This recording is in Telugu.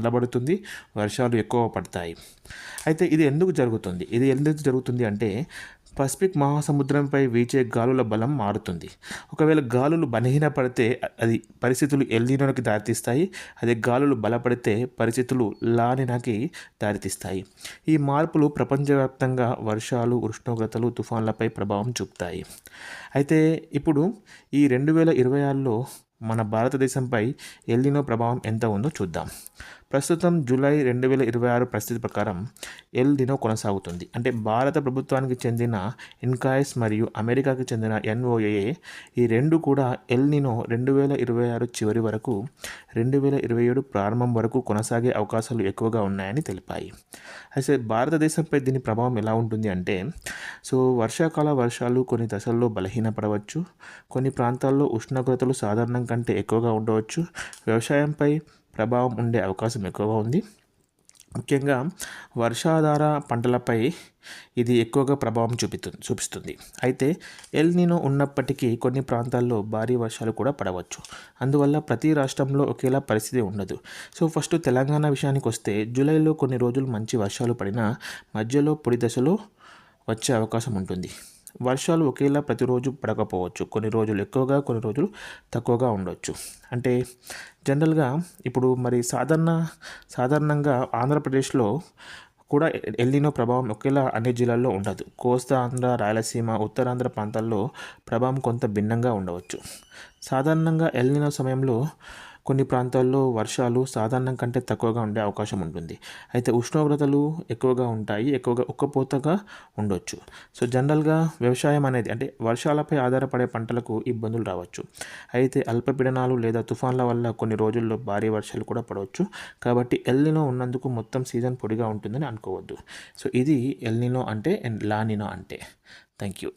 చల్లబడుతుంది, వర్షాలు ఎక్కువ పడతాయి. అయితే ఇది ఎందుకు జరుగుతుంది అంటే పసిఫిక్ మహాసముద్రంపై వీచే గాలుల బలం మారుతుంది. ఒకవేళ గాలులు బలహీనపడితే అది పరిస్థితులు ఎల్‌నినోకి దారితీస్తాయి. అదే గాలులు బలపడితే పరిస్థితులు లానినాకి దారితీస్తాయి. ఈ మార్పులు ప్రపంచవ్యాప్తంగా వర్షాలు, ఉష్ణోగ్రతలు, తుఫాన్లపై ప్రభావం చూపుతాయి. అయితే ఇప్పుడు ఈ 2026లో మన భారతదేశంపై ఎల్‌నినో ప్రభావం ఎంత ఉందో చూద్దాం. ప్రస్తుతం జూలై 2026 పరిస్థితి ప్రకారం ఎల్‌నినో కొనసాగుతుంది. అంటే భారత ప్రభుత్వానికి చెందిన ఇన్కాయిస్ మరియు అమెరికాకి చెందిన ఎన్ఓఏఏ ఈ రెండు కూడా ఎల్‌నినో 2026 చివరి వరకు 2027 ప్రారంభం వరకు కొనసాగే అవకాశాలు ఎక్కువగా ఉన్నాయని తెలిపాయి. అయితే భారతదేశంపై దీని ప్రభావం ఎలా ఉంటుంది అంటే వర్షాకాల వర్షాలు కొన్ని దశల్లో బలహీనపడవచ్చు. కొన్ని ప్రాంతాల్లో ఉష్ణోగ్రతలు సాధారణం కంటే ఎక్కువగా ఉండవచ్చు. వ్యవసాయంపై ప్రభావం ఉండే అవకాశం ఎక్కువగా ఉంది. ముఖ్యంగా వర్షాధార పంటలపై ఇది ఎక్కువగా ప్రభావం చూపిస్తుంది. అయితే ఎల్‌నినో ఉన్నప్పటికీ కొన్ని ప్రాంతాల్లో భారీ వర్షాలు కూడా పడవచ్చు. అందువల్ల ప్రతి రాష్ట్రంలో ఒకేలా పరిస్థితి ఉండదు. ఫస్ట్ తెలంగాణ విషయానికి వస్తే జూలైలో కొన్ని రోజులు మంచి వర్షాలు పడినా మధ్యలో పొడి దశలో వచ్చే అవకాశం ఉంటుంది. వర్షాలు ఒకేలా ప్రతిరోజు పడకపోవచ్చు. కొన్ని రోజులు ఎక్కువగా, కొన్ని రోజులు తక్కువగా ఉండవచ్చు. అంటే జనరల్గా ఇప్పుడు మరి సాధారణంగా ఆంధ్రప్రదేశ్లో కూడా ఎల్‌నినో ప్రభావం ఒకేలా అన్ని జిల్లాల్లో ఉండదు. కోస్తా ఆంధ్ర, రాయలసీమ, ఉత్తరాంధ్ర ప్రాంతాల్లో ప్రభావం కొంత భిన్నంగా ఉండవచ్చు. సాధారణంగా ఎల్‌నినో సమయంలో కొన్ని ప్రాంతాల్లో వర్షాలు సాధారణం కంటే తక్కువగా ఉండే అవకాశం ఉంటుంది. అయితే ఉష్ణోగ్రతలు ఎక్కువగా ఉంటాయి, ఎక్కువగా ఉక్కపోతగా ఉండొచ్చు. జనరల్గా వ్యవసాయం అనేది అంటే వర్షాలపై ఆధారపడే పంటలకు ఇబ్బందులు రావచ్చు. అయితే అల్పపీడనాలు లేదా తుఫాన్ల వల్ల కొన్ని రోజుల్లో భారీ వర్షాలు కూడా పడవచ్చు. కాబట్టి ఎల్‌నినో ఉన్నందుకు మొత్తం సీజన్ పొడిగా ఉంటుందని అనుకోవద్దు. ఇది ఎల్‌నినో అంటే అండ్ లానినో అంటే. Thank you.